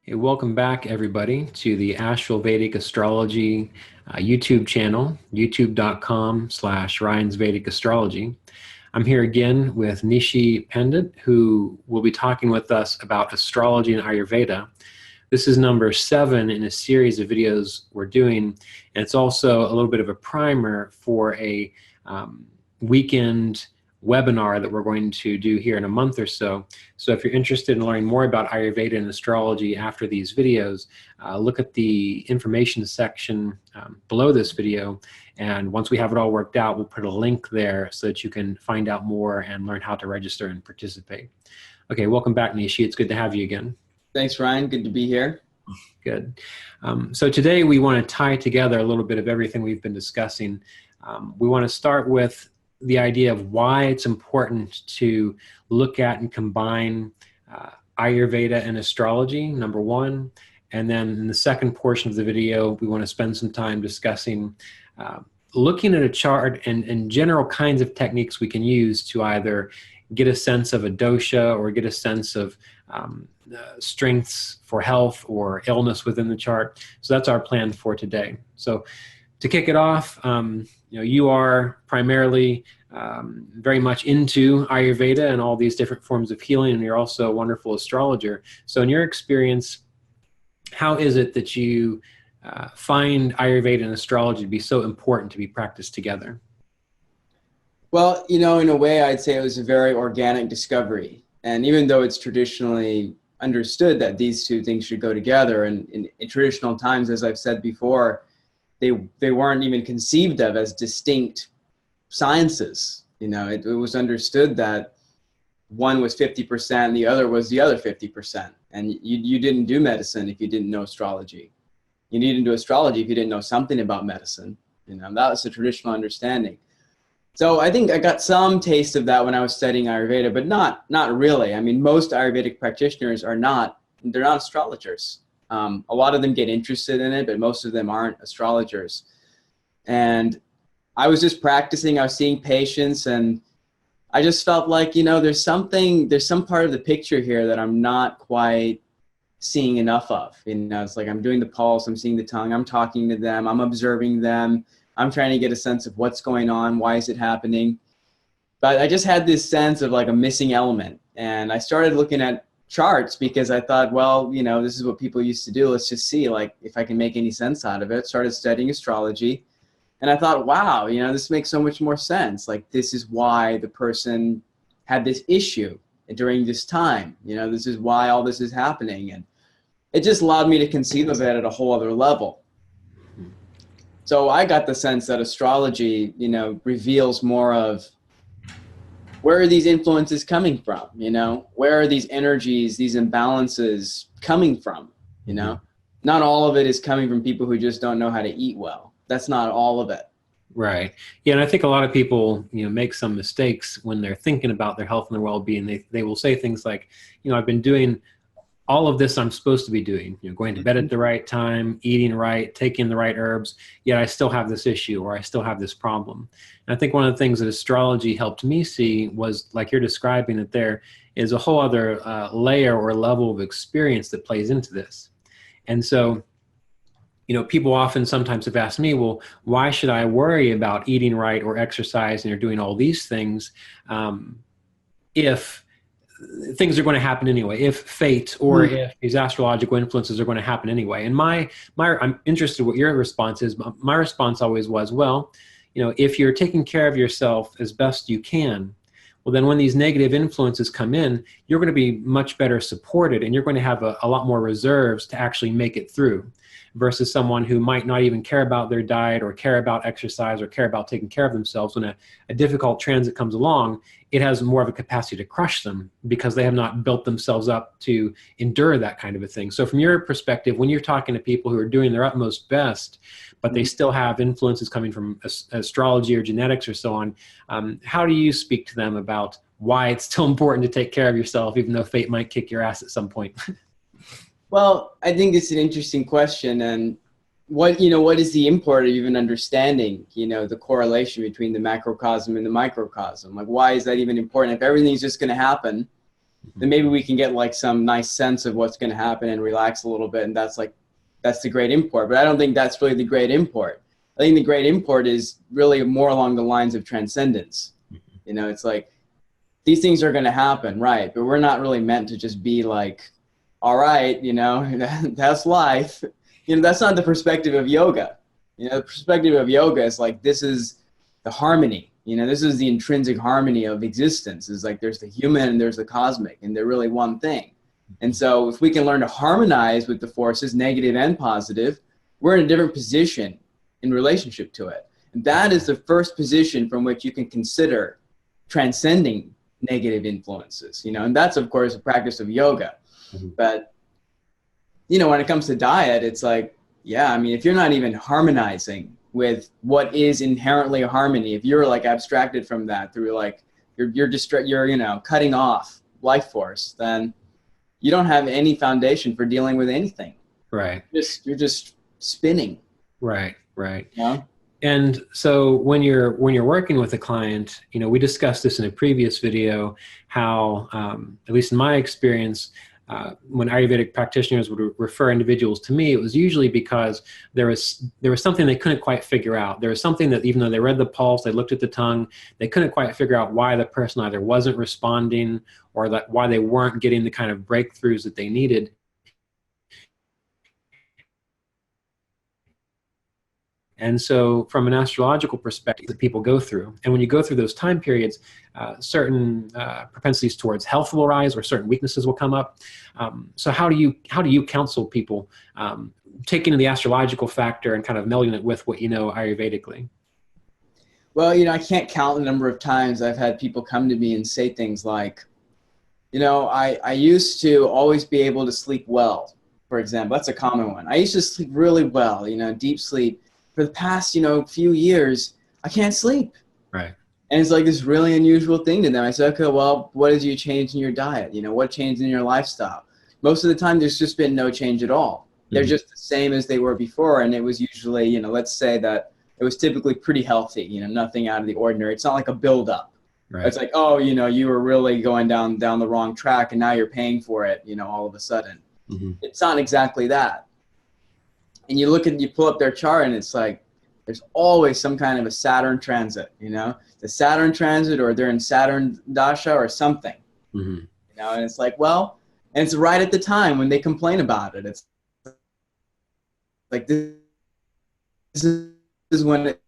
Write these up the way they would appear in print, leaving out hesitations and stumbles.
Hey, welcome back, everybody, to the Asheville Vedic Astrology YouTube channel, youtube.com/Ryan's Vedic Astrology. I'm here again with Neeshee Pandit, who will be talking with us about astrology and Ayurveda. This is number 7 in a series of videos we're doing, and it's also a little bit of a primer for a weekend webinar that we're going to do here in a month or so. So if you're interested in learning more about Ayurveda and astrology after these videos, look at the information section below this video, and once we have it all worked out, we'll put a link there so that you can find out more and learn how to register and participate. Okay, welcome back, Neeshee. It's good to have you again. Thanks, Ryan. Good to be here. Good. So today we want to tie together a little bit of everything we've been discussing. We want to start with the idea of why it's important to look at and combine Ayurveda and astrology, number one. And then in the second portion of the video, we want to spend some time discussing looking at a chart and general kinds of techniques we can use to either get a sense of a dosha or get a sense of strengths for health or illness within the chart. So that's our plan for today. So to kick it off, you are primarily very much into Ayurveda and all these different forms of healing, and you're also a wonderful astrologer. So in your experience, how is it that you find Ayurveda and astrology to be so important to be practiced together? Well, in a way, I'd say it was a very organic discovery. And even though it's traditionally understood that these two things should go together, and in traditional times, as I've said before, they weren't even conceived of as distinct sciences. It was understood that one was 50% and the other was the other 50%. And you didn't do medicine if you didn't know astrology. You didn't do astrology if you didn't know something about medicine. That was the traditional understanding. So I think I got some taste of that when I was studying Ayurveda, but not really. I mean, most Ayurvedic practitioners they're not astrologers. A lot of them get interested in it, but most of them aren't astrologers. And I was just practicing, I was seeing patients, and I just felt like, there's some part of the picture here that I'm not quite seeing enough of. It's like I'm doing the pulse, I'm seeing the tongue, I'm talking to them, I'm observing them, I'm trying to get a sense of what's going on, why is it happening. But I just had this sense of like a missing element. And I started looking at charts because I thought, well, this is what people used to do. Let's just see like if I can make any sense out of it. Started studying astrology. And I thought, wow, this makes so much more sense. Like, this is why the person had this issue during this time. This is why all this is happening. And it just allowed me to conceive of it at a whole other level. So I got the sense that astrology, reveals more of where are these influences coming from? Where are these energies, these imbalances coming from? Not all of it is coming from people who just don't know how to eat well. That's not all of it. Right. Yeah, and I think a lot of people, make some mistakes when they're thinking about their health and their well-being. They will say things like, I've been doing all of this I'm supposed to be doing, going to bed at the right time, eating right, taking the right herbs, yet I still have this issue or I still have this problem. And I think one of the things that astrology helped me see was, like you're describing it there, is a whole other layer or level of experience that plays into this. And so, people often sometimes have asked me, well, why should I worry about eating right or exercising or doing all these things if things are going to happen anyway, if fate or if these astrological influences are going to happen anyway? And I'm interested in what your response is. But my response always was, well, if you're taking care of yourself as best you can, well, then when these negative influences come in, you're going to be much better supported and you're going to have a lot more reserves to actually make it through, versus someone who might not even care about their diet or care about exercise or care about taking care of themselves. When a difficult transit comes along, it has more of a capacity to crush them because they have not built themselves up to endure that kind of a thing. So from your perspective, when you're talking to people who are doing their utmost best, but they still have influences coming from astrology or genetics or so on, how do you speak to them about why it's still important to take care of yourself, even though fate might kick your ass at some point? Well, I think it's an interesting question. And what is the import of even understanding, the correlation between the macrocosm and the microcosm? Like, why is that even important? If everything's just going to happen, then maybe we can get like some nice sense of what's going to happen and relax a little bit. And that's the great import. But I don't think that's really the great import. I think the great import is really more along the lines of transcendence. You know, it's like, these things are going to happen, right? But we're not really meant to just be like, all right, you know, that's life. You know, that's not the perspective of yoga. You know, the perspective of yoga is like, this is the harmony. You know, this is the intrinsic harmony of existence. It's like there's the human and there's the cosmic, and they're really one thing. And so if we can learn to harmonize with the forces, negative and positive, we're in a different position in relationship to it. And that is the first position from which you can consider transcending negative influences, you know, and that's of course a practice of yoga. But, you know, when it comes to diet, it's like, yeah, I mean, if you're not even harmonizing with what is inherently a harmony, if you're like abstracted from that through like, you're you know, cutting off life force, then you don't have any foundation for dealing with anything. Right. You're just spinning. Right. Right. Yeah. And so when you're working with a client, you know, we discussed this in a previous video, how, at least in my experience, when Ayurvedic practitioners would refer individuals to me, it was usually because there was something they couldn't quite figure out. There was something that, even though they read the pulse, they looked at the tongue, they couldn't quite figure out why the person either wasn't responding or why they weren't getting the kind of breakthroughs that they needed. And so from an astrological perspective that people go through, and when you go through those time periods, certain propensities towards health will rise or certain weaknesses will come up. So how do you counsel people, taking the astrological factor and kind of melding it with what you know Ayurvedically? Well, you know, I can't count the number of times I've had people come to me and say things like, you know, I used to always be able to sleep well, for example. That's a common one. I used to sleep really well, you know, deep sleep. For the past, you know, few years, I can't sleep. Right. And it's like this really unusual thing to them. I said, okay, well, what did you change in your diet? You know, what changed in your lifestyle? Most of the time, there's just been no change at all. They're just the same as they were before. And it was usually, you know, let's say that it was typically pretty healthy, you know, nothing out of the ordinary. It's not like a buildup. Right. It's like, oh, you know, you were really going down the wrong track and now you're paying for it, you know, all of a sudden. It's not exactly that. And you pull up their chart and it's like, there's always some kind of a Saturn transit, you know, the Saturn transit, or they're in Saturn dasha or something, you know, and it's like, well, and it's right at the time when they complain about it. It's like, this is when it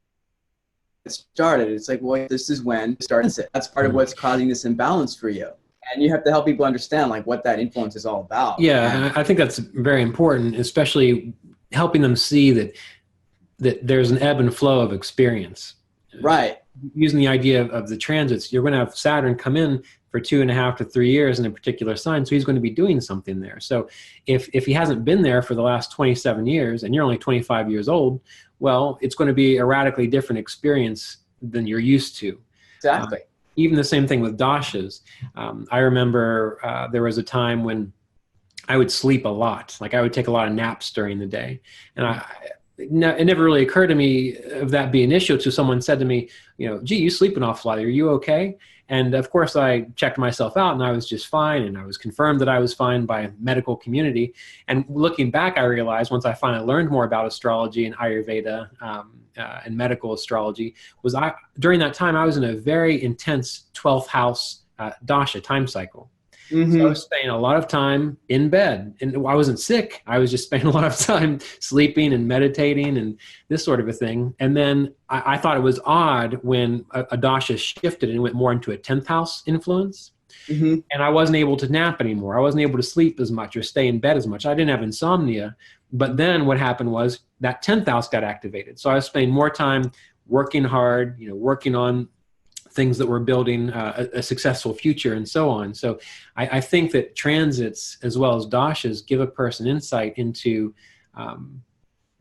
started. It's like, well, this is when it starts. That's part of what's causing this imbalance for you. And you have to help people understand like what that influence is all about. Yeah, I think that's very important, especially helping them see that there's an ebb and flow of experience. Right. Using the idea of the transits, you're going to have Saturn come in for 2.5 to 3 years in a particular sign, so he's going to be doing something there. So if he hasn't been there for the last 27 years and you're only 25 years old, well, it's going to be a radically different experience than you're used to. Exactly. Even the same thing with dashas. I remember there was a time when I would sleep a lot. Like I would take a lot of naps during the day. And it never really occurred to me of that being an issue until someone said to me, you know, gee, you sleep an awful lot. Are you okay? And of course I checked myself out and I was just fine. And I was confirmed that I was fine by medical community. And looking back, I realized once I finally learned more about astrology and Ayurveda and medical astrology, during that time, I was in a very intense 12th house dasha time cycle. So I was spending a lot of time in bed, and I wasn't sick. I was just spending a lot of time sleeping and meditating and this sort of a thing. And then I thought it was odd when a dasha shifted and went more into a 10th house influence. And I wasn't able to nap anymore. I wasn't able to sleep as much or stay in bed as much. I didn't have insomnia. But then what happened was that 10th house got activated. So I was spending more time working hard, you know, working on things that were building a successful future and so on. So I think that transits as well as dashas give a person insight into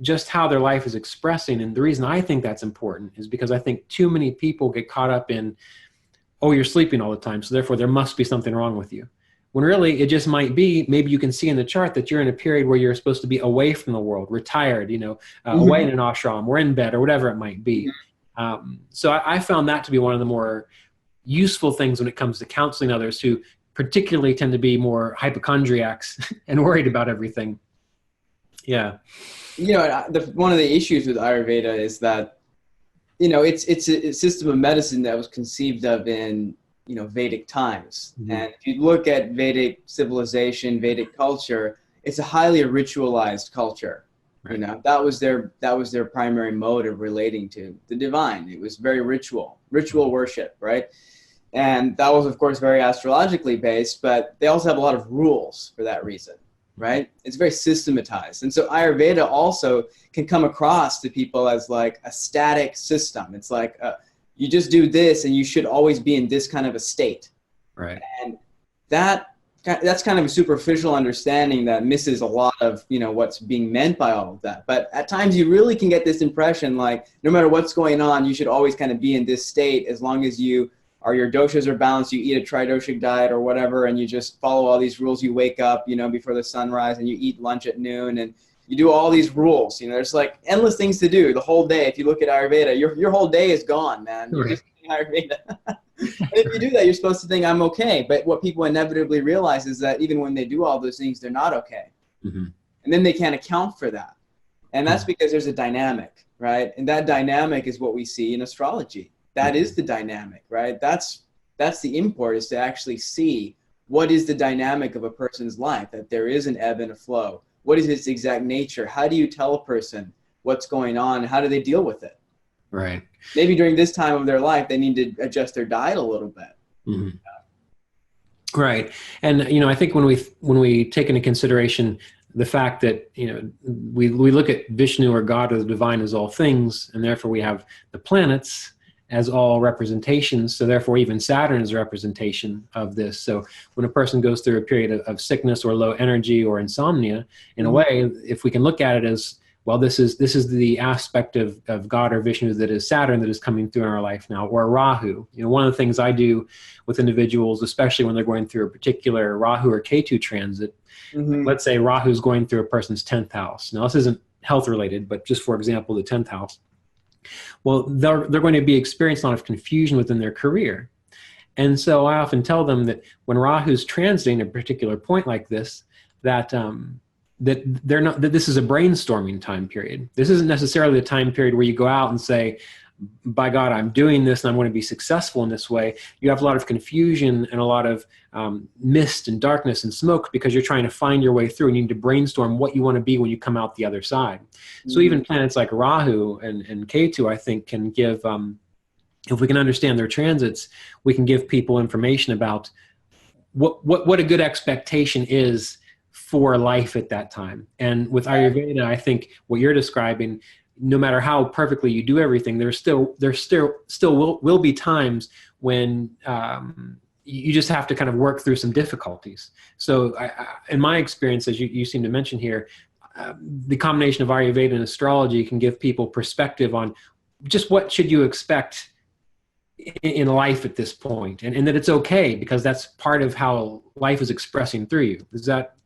just how their life is expressing. And the reason I think that's important is because I think too many people get caught up in, oh, you're sleeping all the time, so therefore there must be something wrong with you. When really it just might be, maybe you can see in the chart that you're in a period where you're supposed to be away from the world, retired, you know, away in an ashram or in bed or whatever it might be. So I found that to be one of the more useful things when it comes to counseling others who particularly tend to be more hypochondriacs and worried about everything. Yeah. One of the issues with Ayurveda is that, it's a system of medicine that was conceived of in, Vedic times. Mm-hmm. And if you look at Vedic civilization, Vedic culture, it's a highly ritualized culture. Right. That was their primary mode of relating to the divine. It was very ritual worship, right? And that was, of course, very astrologically based, but they also have a lot of rules for that reason, right? It's very systematized. And so Ayurveda also can come across to people as like a static system. It's like you just do this and you should always be in this kind of a state. Right. And that's kind of a superficial understanding that misses a lot of, what's being meant by all of that. But at times you really can get this impression like no matter what's going on, you should always kind of be in this state as long as your doshas are balanced, you eat a tridoshic diet or whatever, and you just follow all these rules. You wake up, before the sunrise, and you eat lunch at noon, and you do all these rules. There's like endless things to do the whole day. If you look at Ayurveda, your whole day is gone, man. You're just eating Ayurveda. And if you do that, you're supposed to think I'm okay. But what people inevitably realize is that even when they do all those things, they're not okay. Mm-hmm. And then they can't account for that. And that's because there's a dynamic, right? And that dynamic is what we see in astrology. That is the dynamic, right? That's the import, is to actually see what is the dynamic of a person's life, that there is an ebb and a flow. What is its exact nature? How do you tell a person what's going on? How do they deal with it? Right. Maybe during this time of their life, they need to adjust their diet a little bit. Mm-hmm. Right. And, I think when we take into consideration the fact that, we look at Vishnu or God or the divine as all things, and therefore we have the planets as all representations. So therefore even Saturn is a representation of this. So when a person goes through a period of sickness or low energy or insomnia, in a way, if we can look at it as, well, this is the aspect of God or Vishnu that is Saturn that is coming through in our life now, or Rahu. One of the things I do with individuals, especially when they're going through a particular Rahu or Ketu transit, let's say Rahu is going through a person's 10th house. Now, this isn't health related, but just for example, the 10th house. Well, they're going to be experiencing a lot of confusion within their career. And so I often tell them that when Rahu's transiting a particular point like this, that this is a brainstorming time period. This isn't necessarily a time period where you go out and say, by God, I'm doing this and I'm going to be successful in this way. You have a lot of confusion and a lot of mist and darkness and smoke because you're trying to find your way through and you need to brainstorm what you want to be when you come out the other side. Mm-hmm. So even planets like Rahu and Ketu, I think, can give, if we can understand their transits, we can give people information about what a good expectation is for life at that time. And with Ayurveda, I think what you're describing, no matter how perfectly you do everything, there still will be times when you just have to kind of work through some difficulties. So in my experience, as you seem to mention here, the combination of Ayurveda and astrology can give people perspective on just what should you expect in life at this point, and that it's okay because that's part of how life is expressing through you. Is that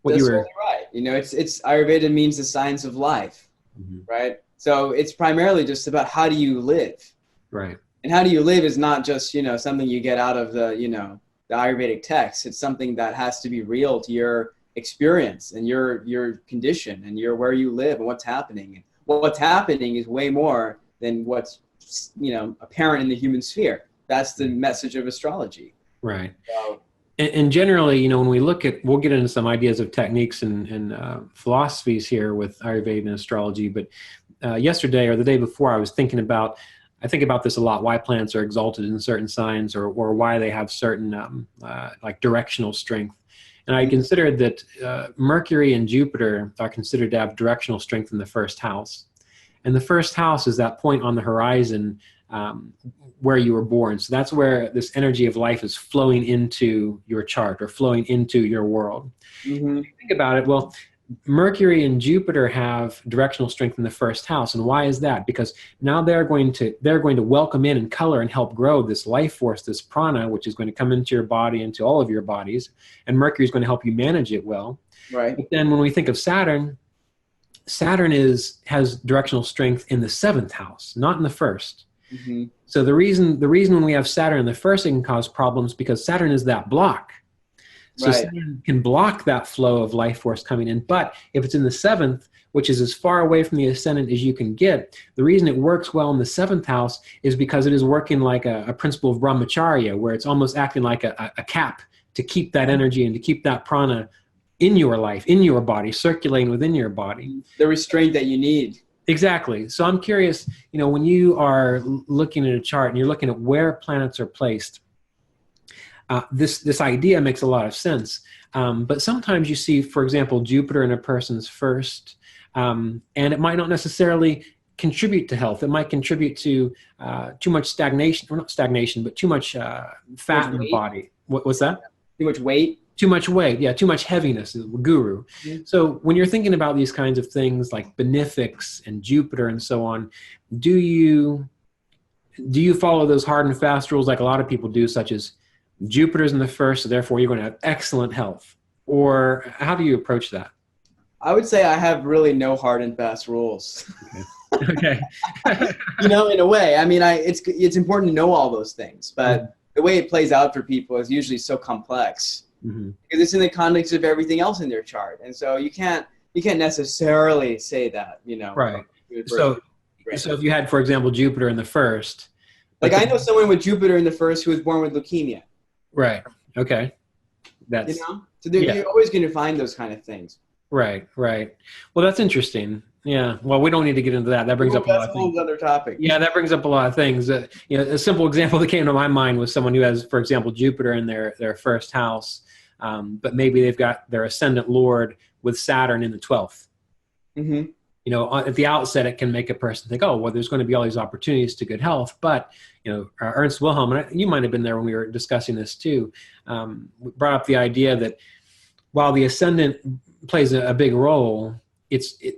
what that's you were? Totally right. It's Ayurveda means the science of life. Mm-hmm. Right. So it's primarily just about how do you live. Right. And how do you live is not just, something you get out of the Ayurvedic text. It's something that has to be real to your experience and your condition and where you live and what's happening. And what's happening is way more than what's, apparent in the human sphere. That's the message of astrology. Right. So, and generally, when we look at, we'll get into some ideas of techniques and philosophies here with Ayurveda and astrology, but yesterday or the day before, I think about this a lot, why planets are exalted in certain signs or why they have certain like directional strength. And I considered that Mercury and Jupiter are considered to have directional strength in the first house. And the first house is that point on the horizon where you were born. So that's where this energy of life is flowing into your chart or flowing into your world. Mm-hmm. If you think about it, well, Mercury and Jupiter have directional strength in the first house. And why is that? Because now they're going to welcome in and color and help grow this life force, this prana, which is going to come into your body, into all of your bodies. And Mercury is going to help you manage it well. Right. But then when we think of Saturn has directional strength in the 7th house, not in the first. Mm-hmm. So the reason when we have Saturn in the first, it can cause problems because Saturn is that block. So Right. Saturn can block that flow of life force coming in. But if it's in the seventh, which is as far away from the ascendant as you can get, the reason it works well in the seventh house is because it is working like a principle of brahmacharya, where it's almost acting like a cap to keep that energy and to keep that prana in your life, in your body, circulating within your body. The restraint that you need. Exactly. So I'm curious, when you are looking at a chart and you're looking at where planets are placed, this idea makes a lot of sense. But sometimes you see, for example, Jupiter in a person's first, and it might not necessarily contribute to health. It might contribute to too much stagnation, or not stagnation, but too much fat in the body. What's that? Too much weight. Too much weight, yeah, too much heaviness, guru. Mm-hmm. So when you're thinking about these kinds of things like benefics and Jupiter and so on, do you follow those hard and fast rules like a lot of people do, such as Jupiter's in the first, so therefore you're going to have excellent health? Or how do you approach that? I would say I have really no hard and fast rules. Okay. In a way, I mean, it's important to know all those things, but mm-hmm. the way it plays out for people is usually so complex. Mm-hmm. Because it's in the context of everything else in their chart, and so you can't necessarily say that, Right. So if you had, for example, Jupiter in the first, like I know someone with Jupiter in the first who was born with leukemia. Right. Okay. That's so you're always going to find those kind of things. Right. Right. Well, that's interesting. Yeah. Well, we don't need to get into that. That brings up a lot of things. That's a whole other topic. Yeah, that brings up a lot of things. A simple example that came to my mind was someone who has, for example, Jupiter in their first house, but maybe they've got their ascendant Lord with Saturn in the 12th. Mm-hmm. At the outset, it can make a person think, oh, well, there's going to be all these opportunities to good health. But, Ernst Wilhelm, and you might have been there when we were discussing this too, brought up the idea that while the ascendant plays a big role,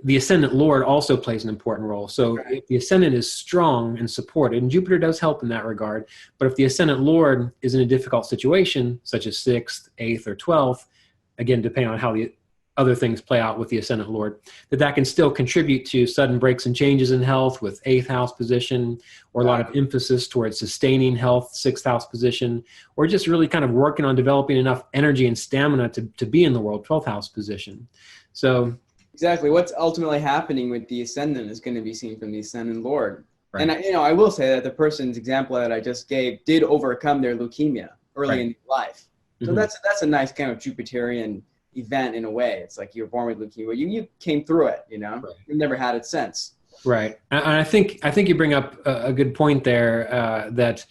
the ascendant Lord also plays an important role. So if the ascendant is strong and supported, and Jupiter does help in that regard, but if the ascendant Lord is in a difficult situation, such as 6th, 8th, or 12th, again, depending on how the other things play out with the ascendant Lord, that can still contribute to sudden breaks and changes in health with 8th house position, or a lot of emphasis towards sustaining health, 6th house position, or just really kind of working on developing enough energy and stamina to be in the world, 12th house position. So exactly. What's ultimately happening with the ascendant is going to be seen from the ascendant Lord. Right. And I will say that the person's example that I just gave did overcome their leukemia early in life. So mm-hmm. that's a nice kind of Jupiterian event in a way. It's like you're born with leukemia. You came through it, Right. You've never had it since. Right. And I think you bring up a good point there, that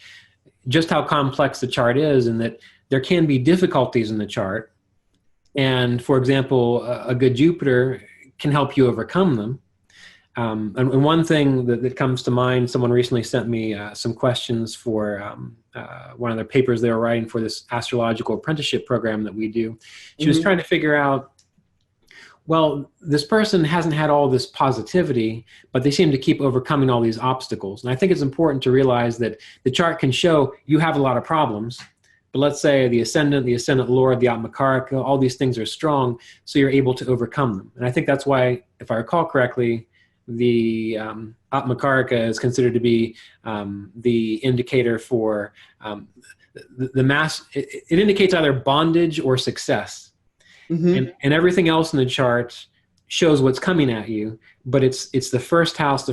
just how complex the chart is, and that there can be difficulties in the chart. And for example, a good Jupiter can help you overcome them. And one thing that comes to mind, someone recently sent me some questions for one of their papers they were writing for this astrological apprenticeship program that we do. She mm-hmm. was trying to figure out, well, this person hasn't had all this positivity, but they seem to keep overcoming all these obstacles. And I think it's important to realize that the chart can show you have a lot of problems, but let's say the ascendant Lord, the Atmakaraka, all these things are strong, so you're able to overcome them. And I think that's why, if I recall correctly, the Atmakaraka is considered to be the indicator for the mass. It indicates either bondage or success. Mm-hmm. And everything else in the chart shows what's coming at you, but it's the first house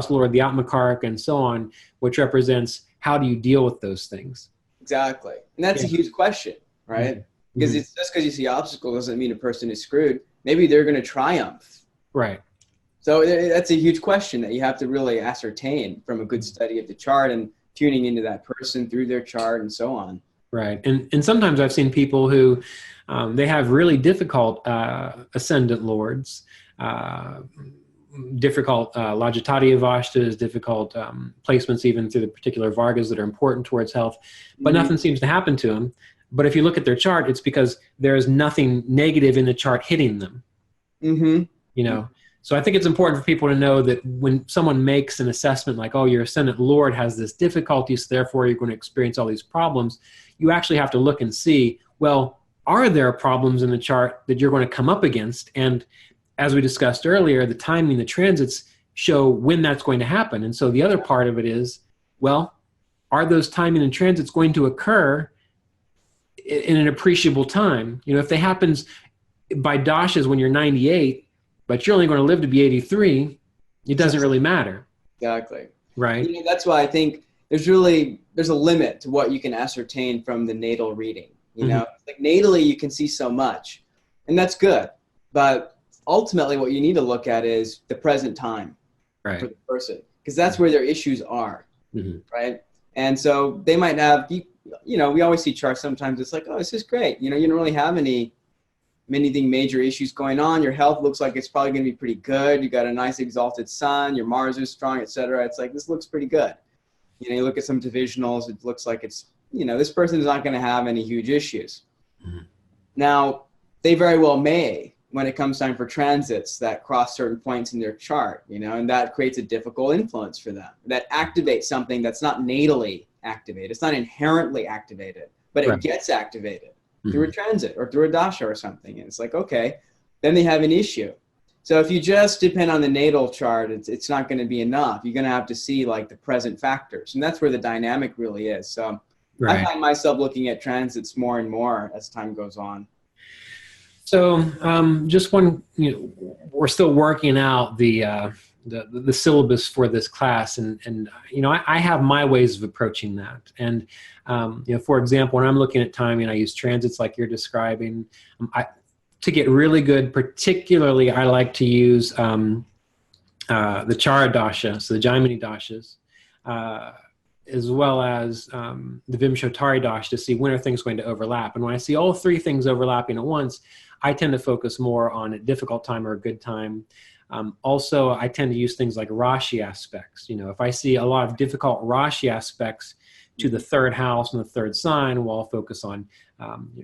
Lord, the Atmakaraka, and so on, which represents how do you deal with those things. Exactly. And that's a huge question, right? Mm-hmm. Because it's just because you see obstacles doesn't mean a person is screwed. Maybe they're going to triumph. Right. So that's a huge question that you have to really ascertain from a good study of the chart and tuning into that person through their chart and so on. Right. And sometimes I've seen people who they have really difficult ascendant lords, difficult Lajatatiya Vashtas, difficult placements even through the particular Vargas that are important towards health, but mm-hmm. nothing seems to happen to them. But if you look at their chart, it's because there's nothing negative in the chart hitting them. Mm-hmm. So I think it's important for people to know that when someone makes an assessment like, oh, your ascendant Lord has this difficulty, so therefore you're going to experience all these problems, you actually have to look and see, well, are there problems in the chart that you're going to come up against? And as we discussed earlier, the timing, the transits show when that's going to happen. And so the other part of it is Well, are those timing and transits going to occur in an appreciable time? You know, if they happens by dashas when you're 98, but you're only going to live to be 83, it doesn't really matter. Exactly. Right. You know, that's why I think there's a limit to what you can ascertain from the natal reading. You know, like natally you can see so much, and that's good. But ultimately what you need to look at is the present time for the person, because that's where their issues are. Right. And so they might have, you know, we always see charts sometimes. It's like, oh, this is great. You know, you don't really have anything major issues going on. Your health looks like it's probably going to be pretty good. You got a nice exalted sun. Your Mars is strong, etc. It's like, this looks pretty good. You know, you look at some divisionals. It looks like it's, you know, this person is not going to have any huge issues. Now, they very well may when it comes time for transits that cross certain points in their chart, you know, and that creates a difficult influence for them. That activates something that's not natally activated. It's not inherently activated, but it gets activated through a transit or through a dasha or something. And it's like, okay, then they have an issue. So if you just depend on the natal chart, it's not going to be enough. You're going to have to see like the present factors. And that's where the dynamic really is. So I find myself looking at transits more and more as time goes on. So just one, you know, we're still working out the syllabus for this class, and you know, I have my ways of approaching that. And you know, for example, when I'm looking at timing, I use transits like you're describing. To get really good, particularly, I like to use the Chara dasha, so the Jaimini dashas, as well as the Vimshottari dasha, to see when are things going to overlap. And when I see all three things overlapping at once, I tend to focus more on a difficult time or a good time. Also, I tend to use things like Rashi aspects. You know, if I see a lot of difficult Rashi aspects to the third house and the third sign, well, I'll focus on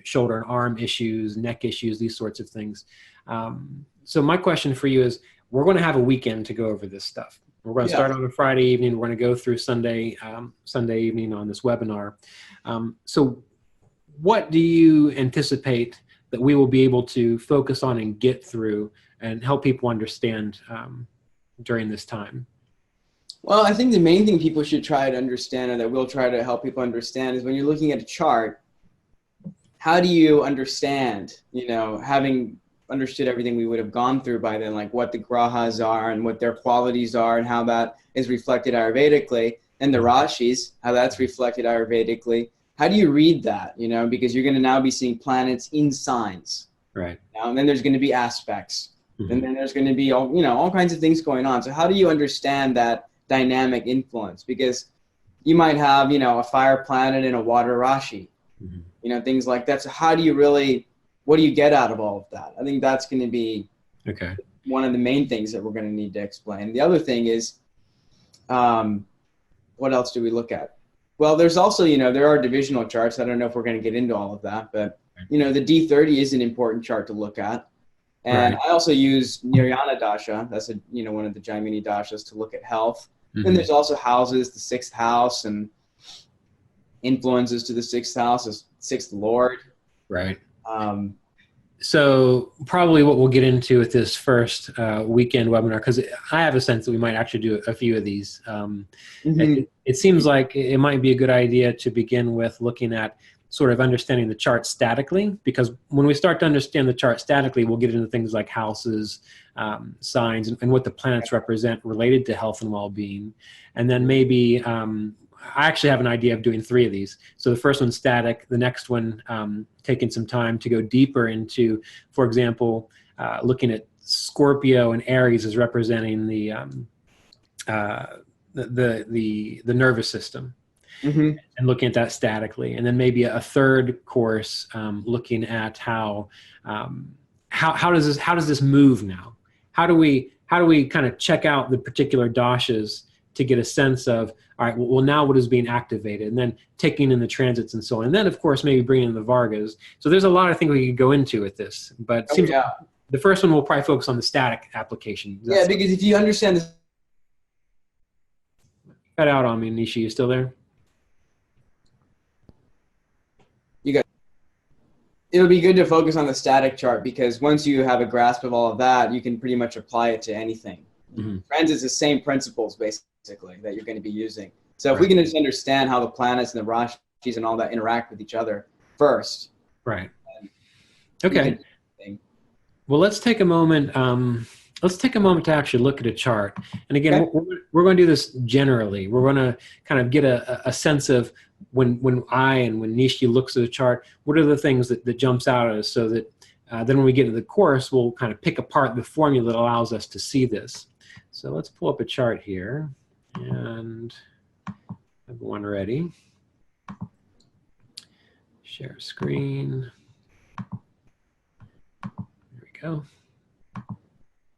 shoulder and arm issues, neck issues, these sorts of things. So my question for you is, we're going to have a weekend to go over this stuff. We're going to start on a Friday evening. We're going to go through Sunday evening on this webinar. So what do you anticipate that we will be able to focus on and get through and help people understand during this time? Well, I think the main thing people should try to understand, and that we'll try to help people understand, is when you're looking at a chart, how do you understand, you know, having understood everything we would have gone through by then, like what the grahas are and what their qualities are and how that is reflected Ayurvedically, and the Rashis, how that's reflected Ayurvedically. How do you read that, you know, because you're going to now be seeing planets in signs. Right. Now, and then there's going to be aspects. And then there's going to be, all, you know, all kinds of things going on. So how do you understand that dynamic influence? Because you might have, you know, a fire planet and a water Rashi, you know, things like that. So how do you really, what do you get out of all of that? I think that's going to be one of the main things that we're going to need to explain. The other thing is, what else do we look at? Well, there's also, you know, there are divisional charts. I don't know if we're going to get into all of that, but, you know, the D30 is an important chart to look at. And I also use Nirjana dasha. That's a, you know, one of the Jaimini dashas to look at health. And there's also houses, the sixth house, and influences to the sixth house, the sixth lord. Right. So probably what we'll get into with this first weekend webinar, because I have a sense that we might actually do a few of these. It seems like it might be a good idea to begin with looking at sort of understanding the chart statically, because when we start to understand the chart statically, we'll get into things like houses, signs, and what the planets represent related to health and well-being. And then maybe, I actually have an idea of doing 3 of these. So the first one's static, the next one taking some time to go deeper into, for example, looking at Scorpio and Aries as representing the nervous system. And looking at that statically, and then maybe a third course looking at how does this move now? How do we kind of check out the particular dashas to get a sense of, all right, well now what is being activated, and then taking in the transits and so on, and then of course maybe bringing in the Vargas. So there's a lot of things we could go into with this, but it seems like the first one will probably focus on the static application. Because if you understand this, cut out on me, Neeshee. You still there? it would be good to focus on the static chart, because once you have a grasp of all of that, you can pretty much apply it to anything. Transit's the same principles basically that you're going to be using. So if we can just understand how the planets and the Rashis and all that interact with each other first. Right. Okay. Well, let's take a moment. Let's take a moment to actually look at a chart. And again, we're going to do this generally. We're going to kind of get a sense of when Neeshee looks at a chart, what are the things that jumps out at us, so that then when we get into the course, we'll kind of pick apart the formula that allows us to see this. So let's pull up a chart here, and I have one ready. Share screen. There we go.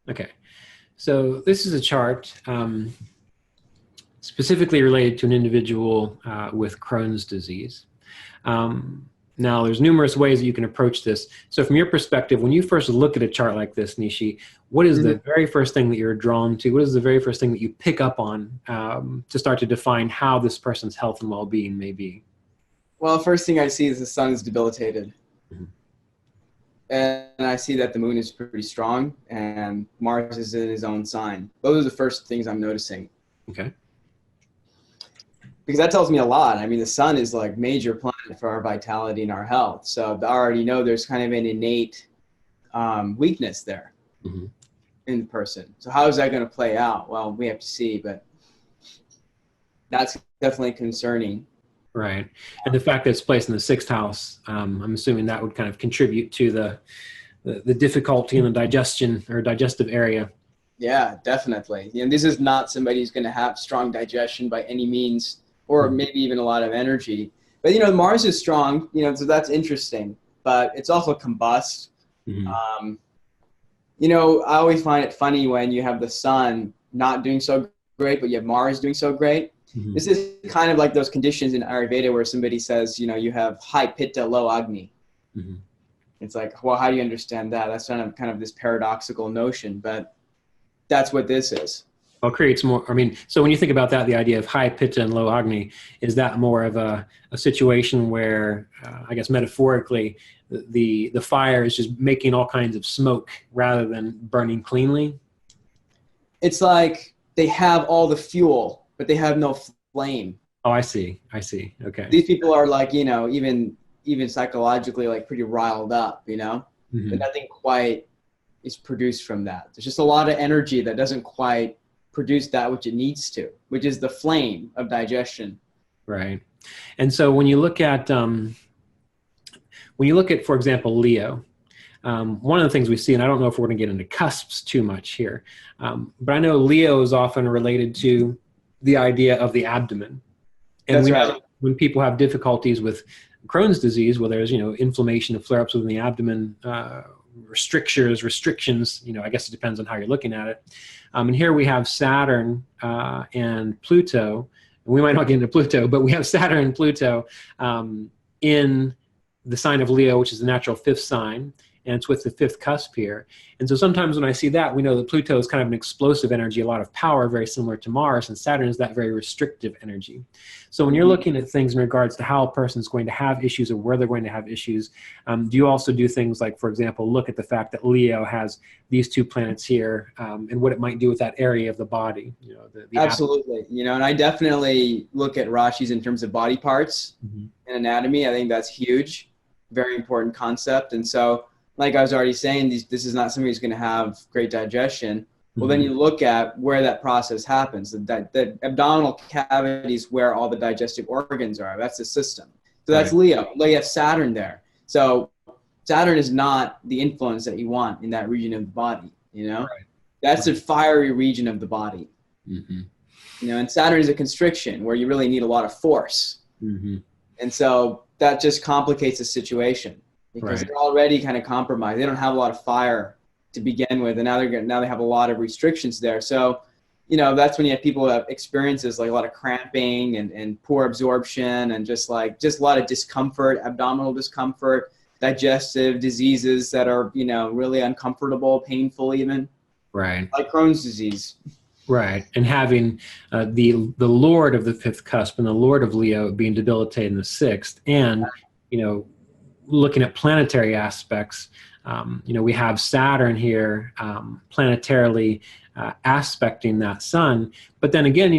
Okay, so this is a chart specifically related to an individual with Crohn's disease. Now, there's numerous ways that you can approach this. So from your perspective, when you first look at a chart like this, Neeshee, what is the very first thing that you're drawn to? What is the very first thing that you pick up on to start to define how this person's health and well-being may be? Well, the first thing I see is the sun is debilitated. And I see that the moon is pretty strong and Mars is in his own sign. Those are the first things I'm noticing. Okay. Because that tells me a lot. I mean, the sun is like major planet for our vitality and our health. So I already know there's kind of an innate weakness there in the person. So how is that going to play out? Well, we have to see, but that's definitely concerning. Right. And the fact that it's placed in the 6th house, I'm assuming that would kind of contribute to the difficulty in the digestion or digestive area. Yeah, definitely. And this is not somebody who's going to have strong digestion by any means, or maybe even a lot of energy. But, you know, Mars is strong, you know, so that's interesting. But it's also combust. You know, I always find it funny when you have the sun not doing so great, but you have Mars doing so great. This is kind of like those conditions in Ayurveda where somebody says, you know, you have high pitta, low agni. It's like, well, how do you understand that? That's kind of this paradoxical notion, but that's what this is. Well, it creates more, I mean, so when you think about that, the idea of high pitta and low agni, is that more of a situation where, I guess metaphorically, the fire is just making all kinds of smoke rather than burning cleanly? It's like they have all the fuel, but they have no flame. Oh, I see. I see. Okay. These people are like, you know, even psychologically, like pretty riled up, you know, but nothing quite is produced from that. There's just a lot of energy that doesn't quite produce that which it needs to, which is the flame of digestion. Right. And so when you look at, for example, Leo, one of the things we see, and I don't know if we're going to get into cusps too much here, but I know Leo is often related to the idea of the abdomen. And we know when people have difficulties with Crohn's disease, where there's, you know, inflammation and flare-ups within the abdomen, restrictions, you know, I guess it depends on how you're looking at it. And here we have Saturn and Pluto. We might not get into Pluto, but we have Saturn and Pluto in the sign of Leo, which is the natural 5th sign, and it's with the 5th cusp here. And so sometimes when I see that, we know that Pluto is kind of an explosive energy, a lot of power, very similar to Mars, and Saturn is that very restrictive energy. So when you're looking at things in regards to how a person's going to have issues or where they're going to have issues, do you also do things like, for example, look at the fact that Leo has these 2 planets here and what it might do with that area of the body? You know, the absolutely. You know, and I definitely look at Rashis in terms of body parts and anatomy. I think that's huge, very important concept. And so, like I was already saying, this is not somebody who's going to have great digestion. Well, then you look at where that process happens. The abdominal cavity is where all the digestive organs are. That's the system. So that's Leo. You have Saturn there. So Saturn is not the influence that you want in that region of the body, you know? That's a fiery region of the body. You know, and Saturn is a constriction where you really need a lot of force. And so that just complicates the situation. Because they're already kind of compromised. They don't have a lot of fire to begin with, and now they have a lot of restrictions there. So, you know, that's when you have people who have experiences like a lot of cramping and poor absorption and just a lot of discomfort, abdominal discomfort, digestive diseases that are, you know, really uncomfortable, painful even. Right. Like Crohn's disease. Right. And having the Lord of the 5th cusp and the Lord of Leo being debilitated in the 6th, and, you know, looking at planetary aspects, We have Saturn here planetarily aspecting that sun. But then again,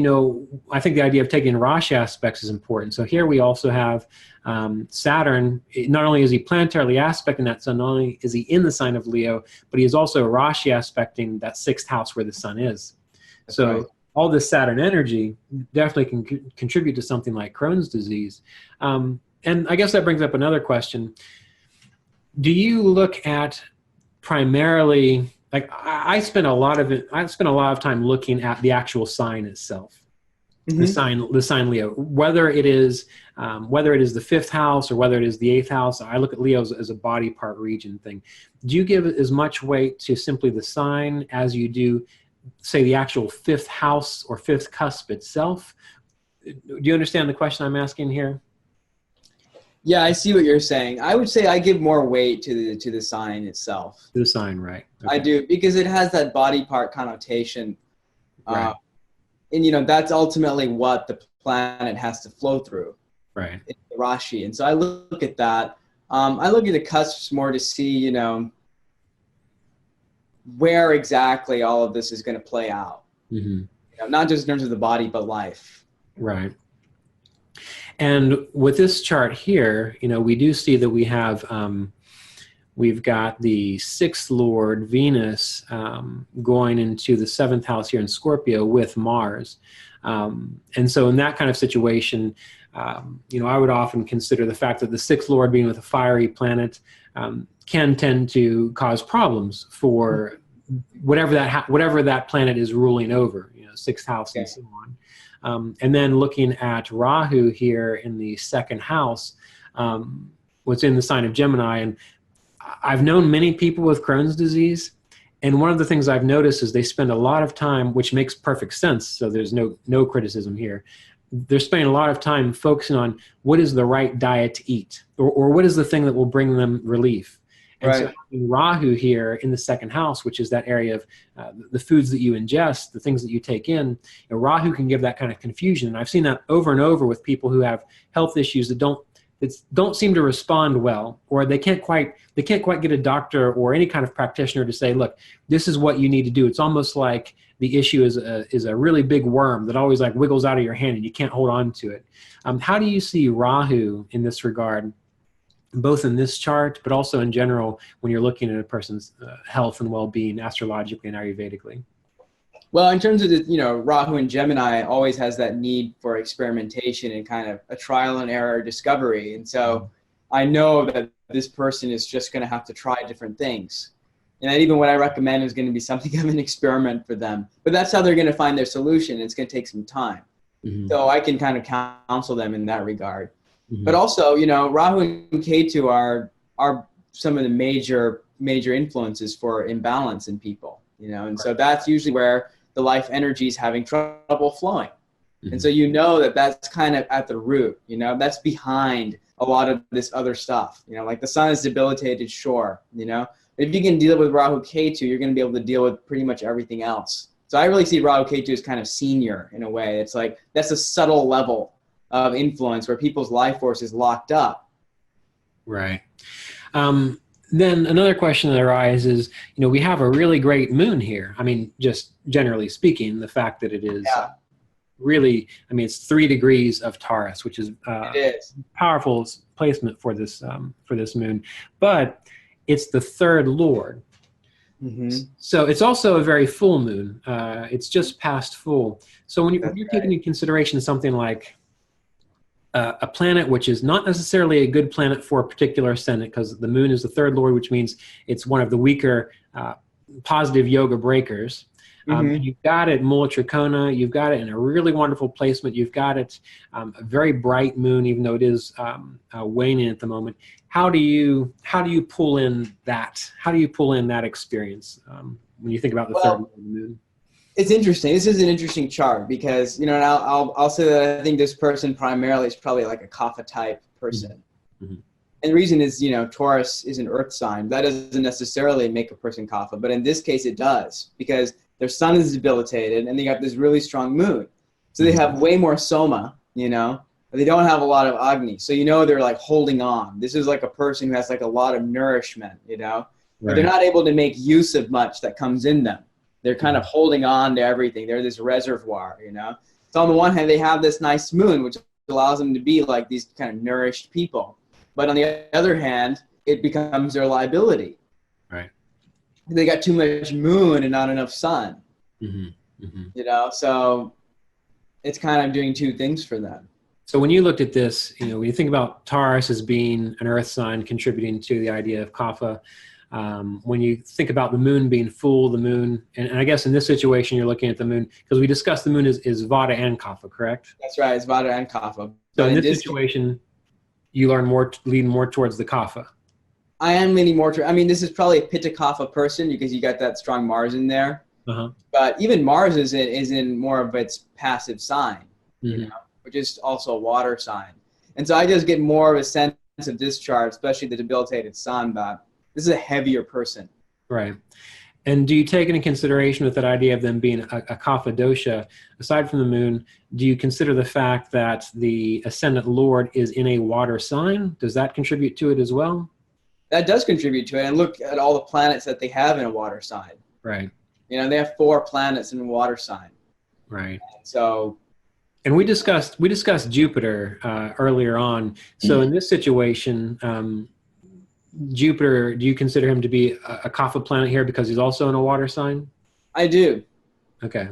I think the idea of taking Rashi aspects is important. So here we also have Saturn. Not only is he planetarily aspecting that sun, not only is he in the sign of Leo, but he is also Rashi aspecting that sixth house where the sun is. That's so right. All this Saturn energy definitely can contribute to something like Crohn's disease. And I guess that brings up another question. Do you look at primarily, like I spend a lot of time looking at the actual sign itself, the sign Leo, whether it is the fifth house or whether it is the eighth house. I look at Leo as a body part region thing. Do you give as much weight to simply the sign as you do, say, the actual fifth house or fifth cusp itself? Do you understand the question I'm asking here? Yeah, I see what you're saying. I would say I give more weight to the sign itself. The sign, right. Okay. I do, because it has that body part connotation. Right. And, that's ultimately what the planet has to flow through. Right. In the Rashi. And so I look at that. I look at the cusps more to see, where exactly all of this is going to play out. Mm-hmm. Not just in terms of the body, but life. Right. And with this chart here, we do see that we have, we've got the sixth lord, Venus, going into the seventh house here in Scorpio with Mars. And so in that kind of situation, I would often consider the fact that the sixth lord being with a fiery planet can tend to cause problems for whatever that planet is ruling over, sixth house and so on. And then looking at Rahu here in the second house, what's in the sign of Gemini. And I've known many people with Crohn's disease. And one of the things I've noticed is they spend a lot of time, which makes perfect sense. So there's no criticism here. They're spending a lot of time focusing on what is the right diet to eat, or what is the thing that will bring them relief. And right. So Rahu here in the second house, which is that area of the foods that you ingest, the things that you take in, Rahu can give that kind of confusion. And I've seen that over and over with people who have health issues that don't seem to respond well, or they can't quite get a doctor or any kind of practitioner to say, look, this is what you need to do. It's almost like the issue is a really big worm that always like wiggles out of your hand and you can't hold on to it. How do you see Rahu in this regard, both in this chart, but also in general when you're looking at a person's health and well-being astrologically and Ayurvedically? Well, in terms of Rahu and Gemini always has that need for experimentation and kind of a trial and error discovery. And so I know that this person is just going to have to try different things. And that even what I recommend is going to be something of an experiment for them. But that's how they're going to find their solution. It's going to take some time. Mm-hmm. So I can kind of counsel them in that regard. Mm-hmm. But also, Rahu and Ketu are some of the major influences for imbalance in people, and so that's usually where the life energy is having trouble flowing. Mm-hmm. And so that's kind of at the root, that's behind a lot of this other stuff, like the sun is debilitated, sure, if you can deal with Rahu Ketu, you're going to be able to deal with pretty much everything else. So I really see Rahu Ketu as kind of senior in a way. It's like that's a subtle level of influence where people's life force is locked up. Right. Then another question that arises, we have a really great moon here. I mean, just generally speaking, the fact that it is really, it's 3 degrees of Taurus, which is powerful placement for this moon, but it's the third lord. Mm-hmm. So it's also a very full moon. It's just past full. So when you're taking into consideration something like a planet which is not necessarily a good planet for a particular ascendant, because the moon is the third lord, which means it's one of the weaker positive yoga breakers. Mm-hmm. You've got it Mula Trikona, you've got it in a really wonderful placement, you've got it a very bright moon, even though it is waning at the moment. How do you pull in that? How do you pull in that experience when you think about the third lord of the moon? It's interesting. This is an interesting chart because, and I'll say that I think this person primarily is probably like a Kapha type person. Mm-hmm. And the reason is, Taurus is an earth sign. That doesn't necessarily make a person Kapha, but in this case it does because their sun is debilitated and they got this really strong moon. So they have way more soma, but they don't have a lot of Agni. So, they're like holding on. This is like a person who has like a lot of nourishment, but they're not able to make use of much that comes in them. They're kind of holding on to everything. They're this reservoir, you know. So on the one hand, they have this nice moon, which allows them to be like these kind of nourished people. But on the other hand, it becomes their liability. Right. They got too much moon and not enough sun. You know, so it's kind of doing two things for them. So when you looked at this, you know, when you think about Taurus as being an earth sign contributing to the idea of kapha, when you think about the moon being full, the moon, and I guess in this situation you're looking at the moon, because we discussed the moon is Vata and kapha, correct? That's right, it's Vata and kapha. So in this situation, you lean more towards the kapha. I am leaning more to, I mean, this is probably a Pitta kapha person because you got that strong Mars in there. But even Mars is in more of its passive sign, you know, which is also a water sign. And so I just get more of a sense of this chart, especially the debilitated sun, that this is a heavier person. Right. And do you take into consideration with that idea of them being a kapha dosha, aside from the moon, do you consider the fact that the ascendant lord is in a water sign? Does that contribute to it as well? That does contribute to it. And look at all the planets that they have in a water sign. Right. You know, they have 4 planets in a water sign. Right. So, and we discussed Jupiter earlier on. So in this situation, Jupiter, do you consider him to be a kapha planet here because he's also in a water sign? I do. Okay.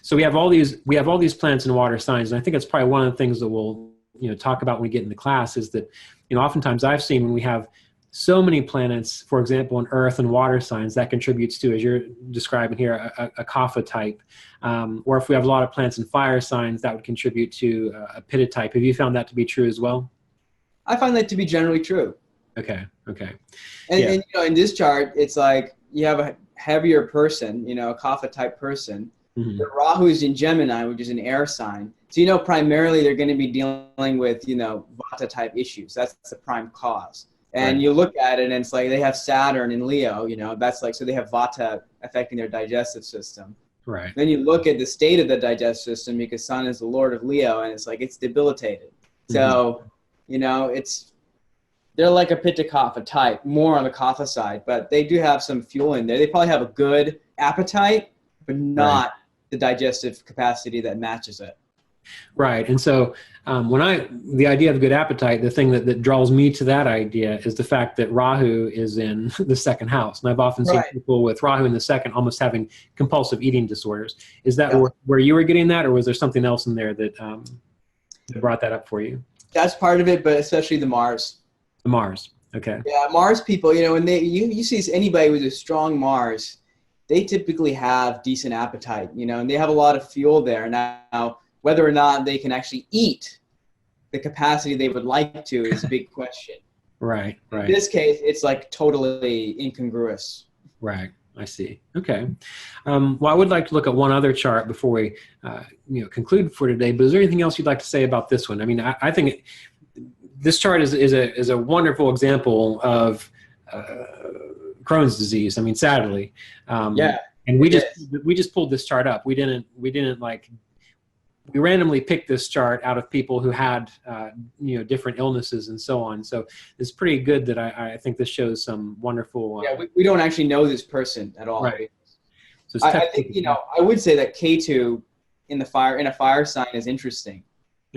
So we have all these planets in water signs, and I think it's probably one of the things that we'll, you know, talk about when we get into class is that, you know, oftentimes I've seen when we have so many planets, for example, in earth and water signs, that contributes to, as you're describing here, a kapha type. Or if we have a lot of planets in fire signs, that would contribute to a pitta type. Have you found that to be true as well? I find that to be generally true. Okay. Okay. And you know, in this chart, it's like you have a heavier person, you know, a kapha type person. The Rahu is in Gemini, which is an air sign. So, you know, primarily they're going to be dealing with, you know, Vata type issues. That's the prime cause. And you look at it and it's like they have Saturn in Leo, you know, that's like, so they have Vata affecting their digestive system. Right. Then you look at the state of the digestive system because Sun is the Lord of Leo and it's like, it's debilitated. So, you know, they're like a Pitta kapha type, more on the kapha side, but they do have some fuel in there. They probably have a good appetite, but not the digestive capacity that matches it. Right. And so the idea of good appetite, the thing that draws me to that idea is the fact that Rahu is in the second house. And I've often seen people with Rahu in the second almost having compulsive eating disorders. Is that where you were getting that, or was there something else in there that brought that up for you? That's part of it, but especially the Mars. The Mars. Okay. Yeah, Mars people, you know, when you see anybody with a strong Mars, they typically have decent appetite, you know, and they have a lot of fuel there. Now, whether or not they can actually eat the capacity they would like to is a big question. Right. In this case, it's like totally incongruous. Right. I see. Okay. Well, I would like to look at one other chart before we, you know, conclude for today. But is there anything else you'd like to say about this one? I mean, I think this chart is a wonderful example of Crohn's disease. I mean, sadly. And we just pulled this chart up. We didn't like. We randomly picked this chart out of people who had, you know, different illnesses and so on. So it's pretty good that I think this shows some wonderful. We don't actually know this person at all. Right. So I think, you know, I would say that K2 in a fire sign is interesting.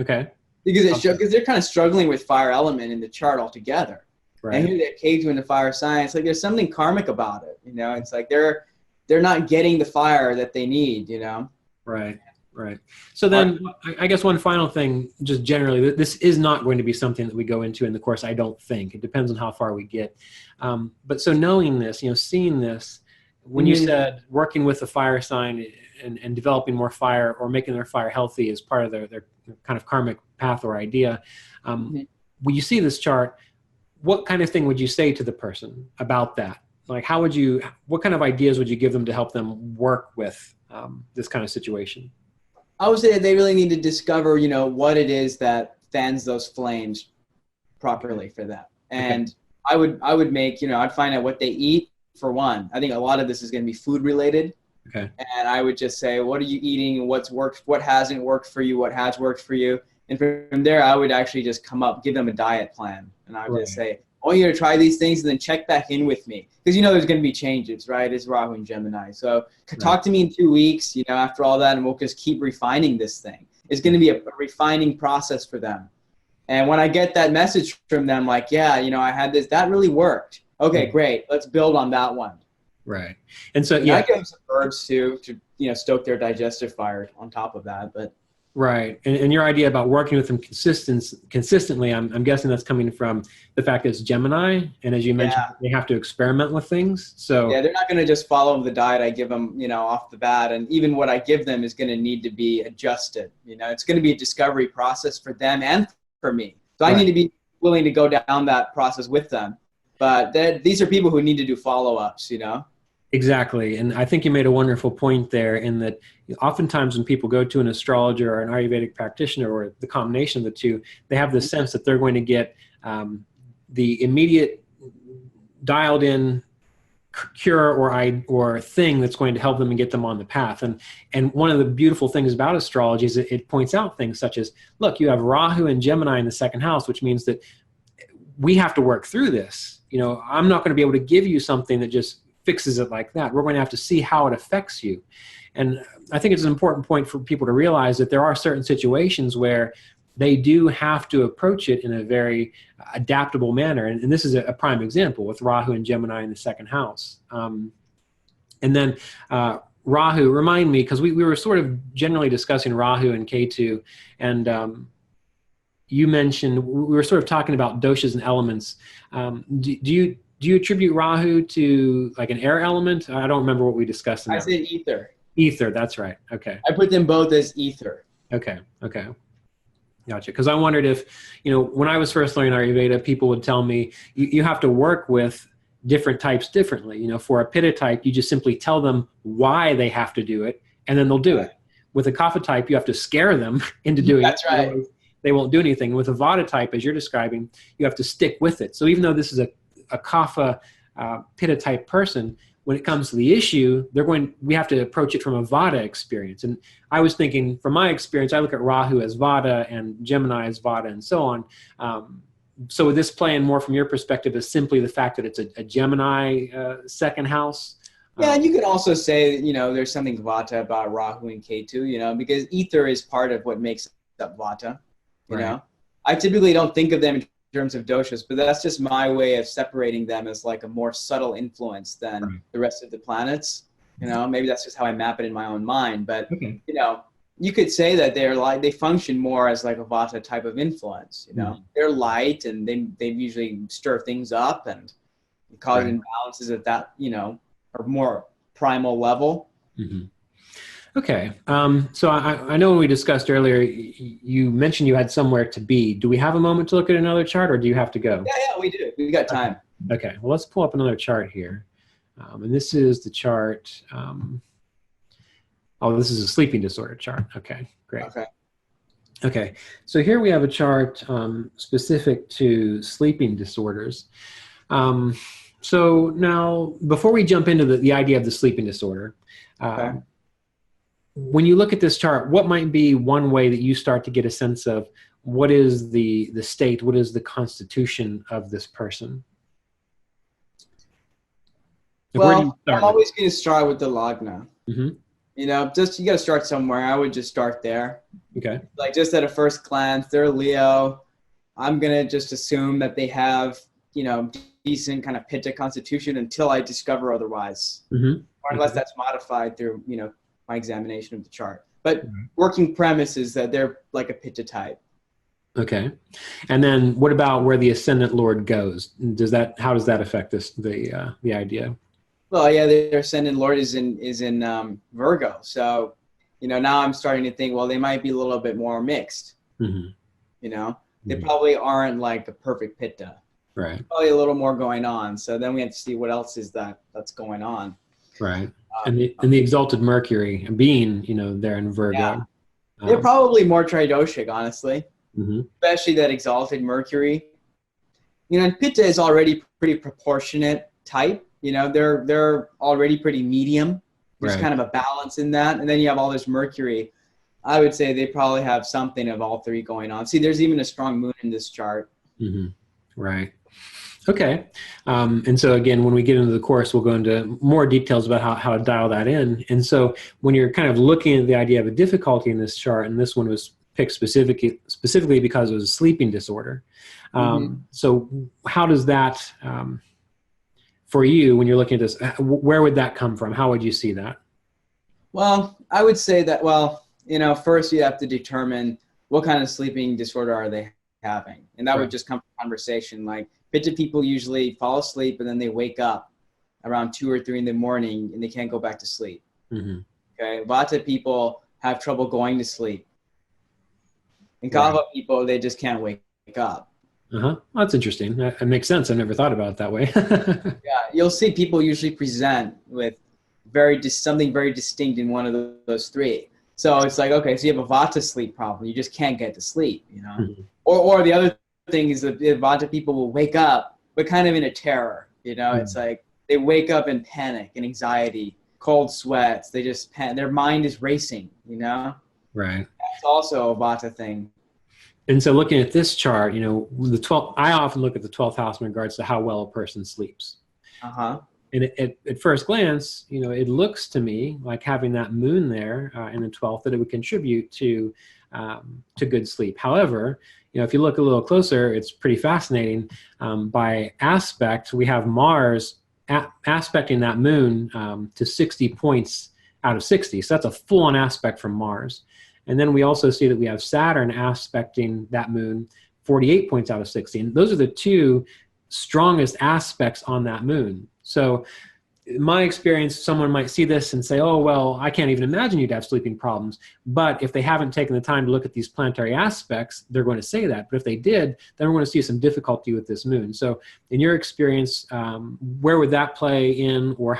Okay. Because they're kind of struggling with fire element in the chart altogether. Right. And here that K2 in the fire sign, it's like there's something karmic about it. You know, it's like they're not getting the fire that they need. You know. Right. Right. So then I guess one final thing, just generally, this is not going to be something that we go into in the course, I don't think. It depends on how far we get. But so knowing this, you know, seeing this, when you said working with a fire sign and developing more fire or making their fire healthy is part of their kind of karmic path or idea, when you see this chart, what kind of thing would you say to the person about that? Like, what kind of ideas would you give them to help them work with this kind of situation? I would say that they really need to discover, you know, what it is that fans those flames properly for them. And I would make, you know, I'd find out what they eat for one. I think a lot of this is going to be food related. Okay. And I would just say, what are you eating? What's worked? What hasn't worked for you? What has worked for you? And from there, I would actually just give them a diet plan. And I would just say, want you to try these things and then check back in with me. Because, there's going to be changes, right? It's Rahu and Gemini. So talk to me in 2 weeks, after all that, and we'll just keep refining this thing. It's going to be a refining process for them. And when I get that message from them, like, I had this, that really worked. Okay, great. Let's build on that one. Right. And so, I give them some herbs too, to stoke their digestive fire on top of that. But right. And your idea about working with them consistently, I'm guessing that's coming from the fact that it's Gemini. And as you mentioned, they have to experiment with things. So they're not going to just follow the diet I give them, off the bat. And even what I give them is going to need to be adjusted. It's going to be a discovery process for them and for me. So I need to be willing to go down that process with them. But these are people who need to do follow-ups, Exactly. And I think you made a wonderful point there in that oftentimes when people go to an astrologer or an Ayurvedic practitioner or the combination of the two, they have the sense that they're going to get the immediate dialed in cure or thing that's going to help them and get them on the path. And one of the beautiful things about astrology is it points out things such as, look, you have Rahu and Gemini in the second house, which means that we have to work through this. I'm not going to be able to give you something that just fixes it like that. We're going to have to see how it affects you. And I think it's an important point for people to realize that there are certain situations where they do have to approach it in a very adaptable manner. And this is a prime example with Rahu and Gemini in the second house. And then Rahu, remind me, because we were sort of generally discussing Rahu and Ketu, and you mentioned, we were sort of talking about doshas and elements. Do you attribute Rahu to like an air element? I don't remember what we discussed. I said ether. Ether, that's right. Okay. I put them both as ether. Okay. Gotcha. Because I wondered if, when I was first learning Ayurveda, people would tell me you have to work with different types differently. For a Pitta type, you just simply tell them why they have to do it, and then they'll do it. With a Kapha type, you have to scare them into doing it. That's right. They won't do anything. With a Vata type, as you're describing, you have to stick with it. So even though this is a Kapha Pitta type person, when it comes to the issue, we have to approach it from a Vata experience. And I was thinking, from my experience, I look at Rahu as Vata and Gemini as Vata and so on. So would this play in more from your perspective as simply the fact that it's a Gemini second house? Yeah, and you could also say, there's something Vata about Rahu and Ketu, because ether is part of what makes up Vata, you know. I typically don't think of them in terms of doshas, but that's just my way of separating them as like a more subtle influence than the rest of the planets. Maybe that's just how I map it in my own mind. But you could say that they function more as like a Vata type of influence. They're light and they usually stir things up and cause imbalances at that or more primal level. Okay. So I know when we discussed earlier, you mentioned you had somewhere to be. Do we have a moment to look at another chart, or do you have to go? Yeah, we do. We got time. Okay. Well, let's pull up another chart here. And this is the chart. This is a sleeping disorder chart. Okay, great. Okay. So here we have a chart specific to sleeping disorders. So now, before we jump into the idea of the sleeping disorder, when you look at this chart, what might be one way that you start to get a sense of what is the state, what is the constitution of this person? Well, I'm always going to start with the Lagna. You got to start somewhere. I would just start there. Okay. Like just at a first glance, they're Leo. I'm going to just assume that they have, decent kind of Pitta constitution until I discover otherwise. Or unless that's modified through, my examination of the chart. But working premise is that they're like a Pitta type. Okay. And then what about where the ascendant lord goes? How does that affect the idea? Well, yeah, their ascendant lord is in Virgo. So, now I'm starting to think, well, they might be a little bit more mixed. They probably aren't like a perfect Pitta. Right. Probably a little more going on. So then we have to see what else is that's going on. Right. And the exalted Mercury being, they're in Virgo. Yeah. They're probably more tridoshic, honestly. Especially that exalted Mercury. And Pitta is already pretty proportionate type. They're already pretty medium. There's kind of a balance in that. And then you have all this Mercury. I would say they probably have something of all three going on. See, there's even a strong moon in this chart. Right. Okay. And so again, when we get into the course, we'll go into more details about how to dial that in. And so when you're kind of looking at the idea of a difficulty in this chart, and this one was picked specifically because it was a sleeping disorder. So how does that, for you, when you're looking at this, where would that come from? How would you see that? Well, I would say that, first you have to determine what kind of sleeping disorder are they having. And that would just come from conversation. Like, Pitta people usually fall asleep and then they wake up around 2 or 3 in the morning and they can't go back to sleep. Okay. Vata people have trouble going to sleep. And Kapha people, they just can't wake up. Well, that's interesting. That makes sense. I've never thought about it that way. Yeah. You'll see people usually present with something very distinct in one of those 3. So it's like, okay, so you have a Vata sleep problem. You just can't get to sleep, Or the other thing is that Vata people will wake up, but kind of in a terror, It's like they wake up in panic and anxiety, cold sweats. They just their mind is racing, Right. That's also a Vata thing. And so looking at this chart, the 12th, I often look at the 12th house in regards to how well a person sleeps. And at first glance, it looks to me like having that moon there in the 12th, that it would contribute to good sleep. However, if you look a little closer, it's pretty fascinating. By aspect, we have Mars aspecting that moon to 60 points out of 60. So that's a full-on aspect from Mars. And then we also see that we have Saturn aspecting that moon 48 points out of 60. And those are the 2 strongest aspects on that moon. So in my experience, someone might see this and say, oh, well, I can't even imagine you'd have sleeping problems. But if they haven't taken the time to look at these planetary aspects, they're going to say that. But if they did, then we're going to see some difficulty with this moon. So in your experience, where would that play in, or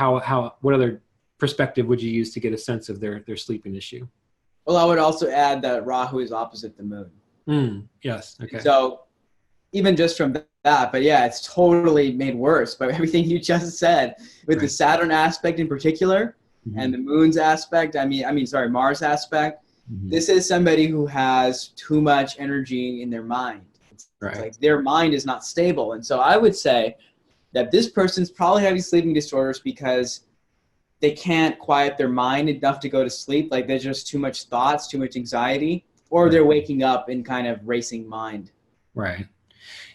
what other perspective would you use to get a sense of their sleeping issue? Well, I would also add that Rahu is opposite the moon. Yes. Okay. So even just from that, but yeah, it's totally made worse by everything you just said, with the Saturn aspect in particular, and the moon's aspect. Mars aspect. This is somebody who has too much energy in their mind. It's like their mind is not stable. And so I would say that this person's probably having sleeping disorders because they can't quiet their mind enough to go to sleep. Like, there's just too much thoughts, too much anxiety, or they're waking up in kind of racing mind. Right.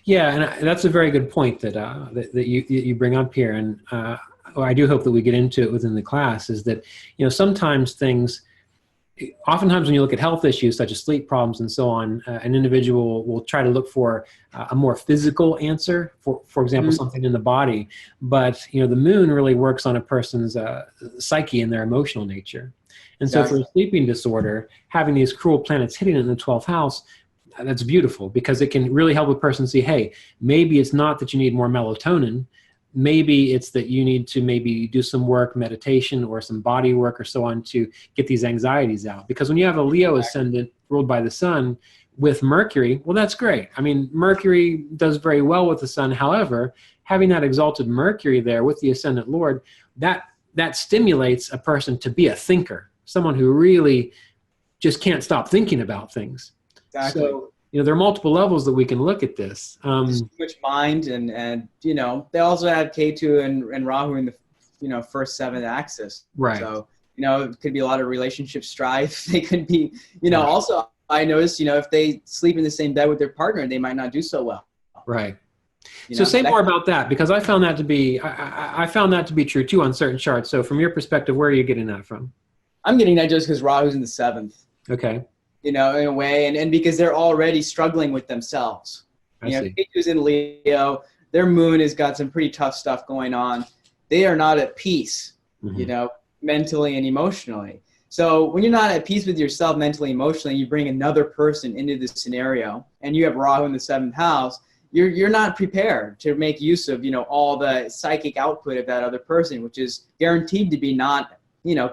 Yeah, and that's a very good point that you bring up here, and I do hope that we get into it within the class. Is that oftentimes when you look at health issues such as sleep problems and so on, an individual will try to look for a more physical answer, for example, something in the body. But the moon really works on a person's psyche and their emotional nature. And so for a sleeping disorder, having these cruel planets hitting it in the 12th house, that's beautiful, because it can really help a person see, hey, maybe it's not that you need more melatonin. Maybe it's that you need to maybe do some work, meditation, or some body work or so on, to get these anxieties out. Because when you have a Leo ascendant ruled by the sun with Mercury, well, that's great. I mean, Mercury does very well with the sun. However, having that exalted Mercury there with the ascendant Lord, that stimulates a person to be a thinker, someone who really just can't stop thinking about things. Exactly. So, there are multiple levels that we can look at this. Too much mind, and they also have Ketu and Rahu in the first 7th axis. Right. So it could be a lot of relationship strife. They could be also, I noticed if they sleep in the same bed with their partner, they might not do so well. Right. So say more about that, because I found that to be I found that to be true too on certain charts. So from your perspective, where are you getting that from? I'm getting that just because Rahu's in the 7th. Okay. In a way, and because they're already struggling with themselves. Ketu's in Leo, their moon has got some pretty tough stuff going on. They are not at peace, mentally and emotionally. So when you're not at peace with yourself mentally, emotionally, you bring another person into this scenario, and you have Rahu in the 7th house, you're not prepared to make use of, all the psychic output of that other person, which is guaranteed to be not,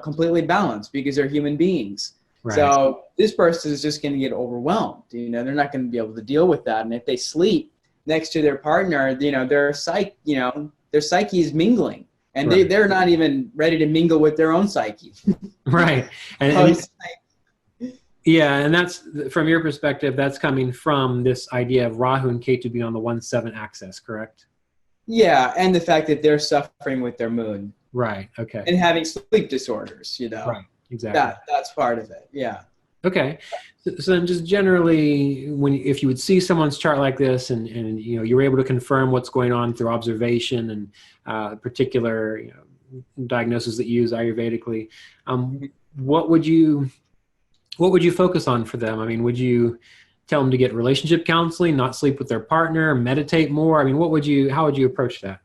completely balanced, because they're human beings. Right. So this person is just going to get overwhelmed. They're not going to be able to deal with that. And if they sleep next to their partner, their psyche is mingling, and they're not even ready to mingle with their own psyche. Right. And that's, from your perspective, that's coming from this idea of Rahu and Ketu being on the 1-7 axis, correct? Yeah, and the fact that they're suffering with their moon. Right. Okay. And having sleep disorders, you know. Right. Exactly. That's part of it. Yeah. Okay. So then just generally, if you would see someone's chart like this and you know, you're able to confirm what's going on through observation and particular, you know, diagnosis that you use Ayurvedically, what would you focus on for them? I mean, would you tell them to get relationship counseling, not sleep with their partner, meditate more? I mean, how would you approach that?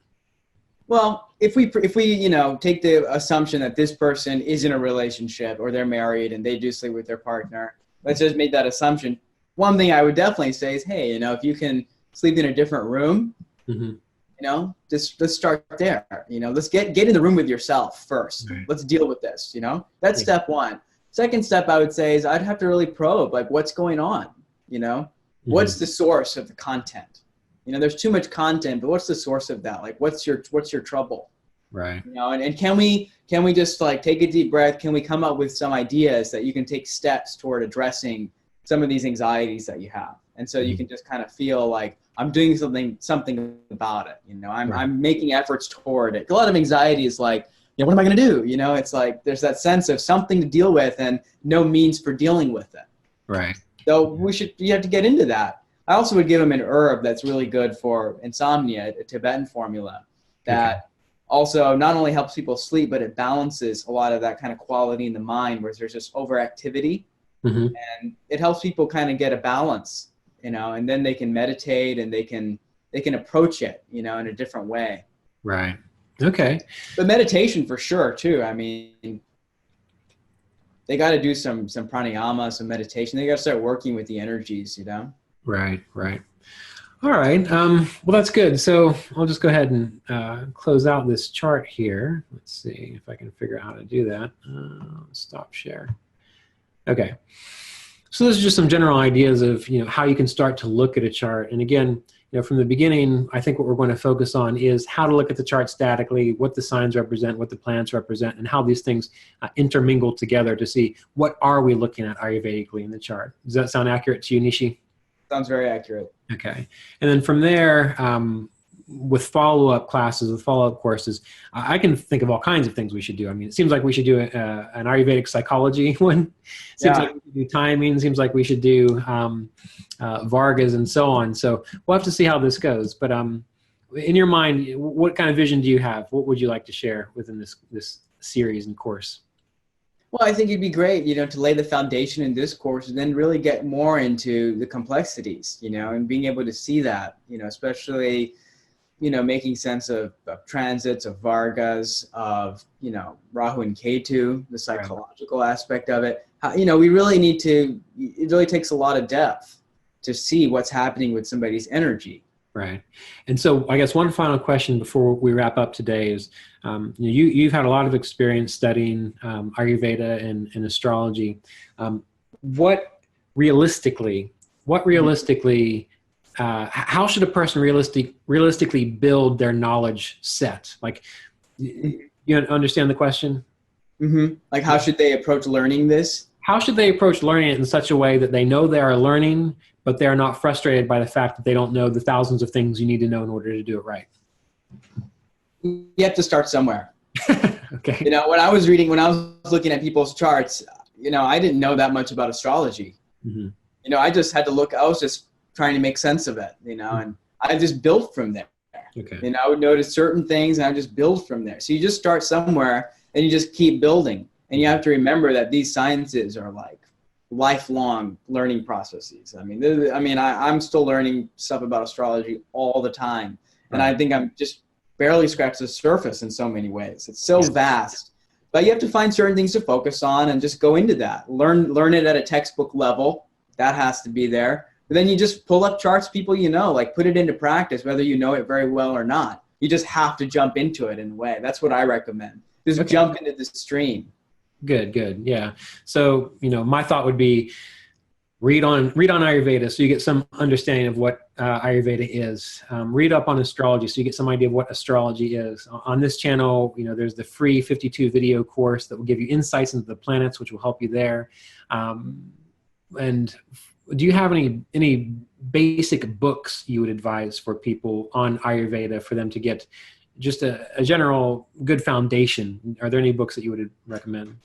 Well, if we you know, take the assumption that this person is in a relationship or they're married and they do sleep with their partner, let's just make that assumption. One thing I would definitely say is, hey, you know, if you can sleep in a different room, you know, let's start there. You know, let's get in the room with yourself first. Right. Let's deal with this. You know, that's step one. Second step, I would say, is I'd have to really probe, like, what's going on. You know, what's the source of the content? You know, there's too much content, but what's the source of that? Like, what's your trouble? Right. You know, and can we just like take a deep breath? Can we come up with some ideas that you can take steps toward addressing some of these anxieties that you have? And so you can just kind of feel like I'm doing something about it. You know, I'm making efforts toward it. A lot of anxiety is like, you know, what am I going to do? You know, it's like there's that sense of something to deal with and no means for dealing with it. Right. So you have to get into that. I also would give them an herb that's really good for insomnia, a Tibetan formula that also not only helps people sleep, but it balances a lot of that kind of quality in the mind where there's just overactivity. And it helps people kind of get a balance, you know, and then they can meditate and they can approach it, you know, in a different way. Right. Okay. But meditation for sure too. I mean, they got to do some pranayama, some meditation. They got to start working with the energies, you know? Right. All right. Well, that's good. So I'll just go ahead and close out this chart here. Let's see if I can figure out how to do that. Stop share. Okay. So this is just some general ideas of, you know, how you can start to look at a chart. And again, you know, from the beginning, I think what we're going to focus on is how to look at the chart statically, what the signs represent, what the planets represent, and how these things intermingle together to see what are we looking at Ayurvedically in the chart. Does that sound accurate to you, Neeshee? Sounds very accurate. Okay. And then from there, with follow-up classes, with follow-up courses, I can think of all kinds of things we should do. I mean, it seems like we should do an Ayurvedic psychology one. Seems like we should do timing. Seems like we should do Vargas and so on. So we'll have to see how this goes. But in your mind, what kind of vision do you have? What would you like to share within this series and course? Well, I think it'd be great, you know, to lay the foundation in this course and then really get more into the complexities, you know, and being able to see that, you know, especially, you know, making sense of transits, of Vargas, of, you know, Rahu and Ketu, the psychological aspect of it. You know, we really need to, it really takes a lot of depth to see what's happening with somebody's energy. Right. And so I guess one final question before we wrap up today is, you've had a lot of experience studying Ayurveda and astrology. What realistically, how should a person realistically build their knowledge set? Like, you understand the question? Like, how should they approach learning this? How should they approach learning it in such a way that they know they are learning, but they're not frustrated by the fact that they don't know the thousands of things you need to know in order to do it right? You have to start somewhere. Okay. You know, when I was looking at people's charts, you know, I didn't know that much about astrology. You know, I just had to look, I was just trying to make sense of it, you know, and I just built from there. Okay. You know, I would notice certain things and I just build from there. So you just start somewhere and you just keep building. And you have to remember that these sciences are like lifelong learning processes. I mean, I'm still learning stuff about astrology all the time. And I think I'm just barely scratched the surface in so many ways. It's so vast. But you have to find certain things to focus on and just go into that. Learn it at a textbook level. That has to be there. But then you just pull up charts, people you know, like put it into practice, whether you know it very well or not. You just have to jump into it in a way. That's what I recommend. Just jump into the stream. Good. Yeah. So, you know, my thought would be read on Ayurveda so you get some understanding of what Ayurveda is. Read up on astrology so you get some idea of what astrology is. On this channel, you know, there's the free 52 video course that will give you insights into the planets, which will help you there. And do you have any basic books you would advise for people on Ayurveda for them to get just a general good foundation? Are there any books that you would recommend?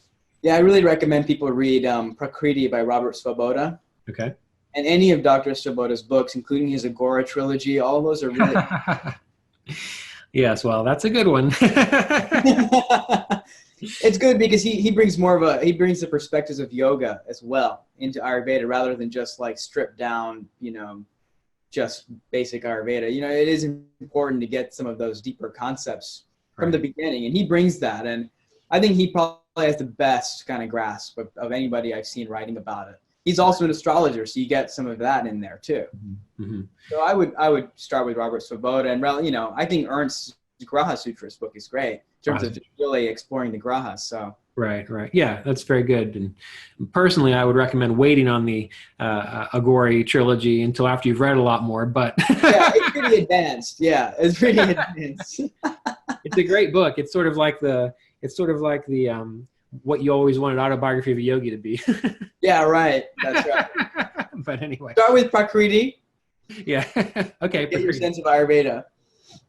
Yeah, I really recommend people read Prakriti by Robert Svoboda. Okay. And any of Dr. Svoboda's books, including his Agora trilogy, all those are really... Yes, well, that's a good one. It's good because he brings he brings the perspectives of yoga as well into Ayurveda rather than just like stripped down, just basic Ayurveda. It is important to get some of those deeper concepts from the beginning, and he brings that. And I think he probably has the best kind of grasp of anybody I've seen writing about it. He's also an astrologer, so you get some of that in there too. Mm-hmm. So I would start with Robert Svoboda, and I think Ernst's Graha Sutras book is great in terms of just really exploring the grahas. So right, yeah, that's very good. And personally, I would recommend waiting on the Agori trilogy until after you've read a lot more. But yeah, it's pretty advanced. Yeah, it's pretty advanced. It's a great book. It's sort of like the what you always wanted autobiography of a yogi to be. Yeah, right. That's right. But anyway, start with Prakriti. Yeah. Okay. Get your sense of Ayurveda.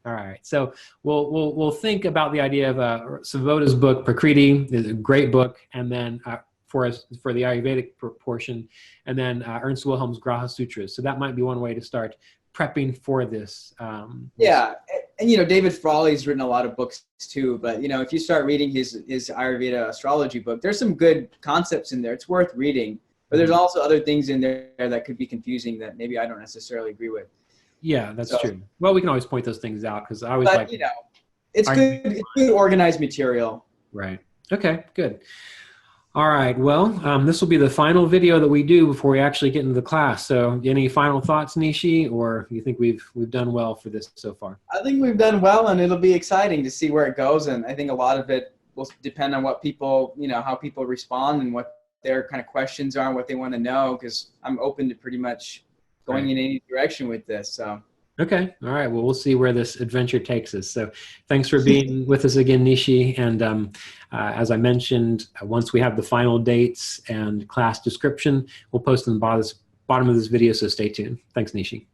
All right. So we'll think about the idea of Svoboda's book, Prakriti, is a great book, and then for the Ayurvedic portion, and then Ernst Wilhelm's Graha Sutras. So that might be one way to start prepping for this. Yeah, and David Frawley's written a lot of books too. But if you start reading his Ayurveda astrology book, there's some good concepts in there. It's worth reading. But there's also other things in there that could be confusing that maybe I don't necessarily agree with. Yeah, that's true. Well, we can always point those things out because I always it's good. It's good organized material. Right. Okay. Good. All right. Well, this will be the final video that we do before we actually get into the class. So, any final thoughts, Neeshee, or you think we've done well for this so far? I think we've done well, and it'll be exciting to see where it goes. And I think a lot of it will depend on what people, how people respond and what their kind of questions are and what they want to know. Because I'm open to pretty much going in any direction with this. So. Okay. All right. Well, we'll see where this adventure takes us. So thanks for being with us again, Neeshee. And as I mentioned, once we have the final dates and class description, we'll post in the bottom of this video. So stay tuned. Thanks, Neeshee.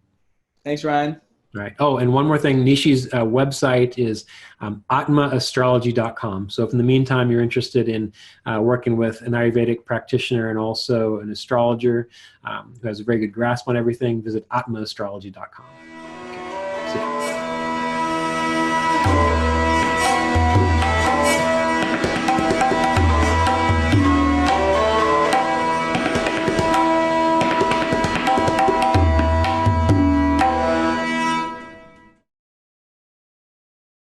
Thanks, Ryan. All right. Oh, and one more thing. Neeshee's website is atmaastrology.com. So if in the meantime you're interested in working with an Ayurvedic practitioner and also an astrologer who has a very good grasp on everything, visit atmaastrology.com.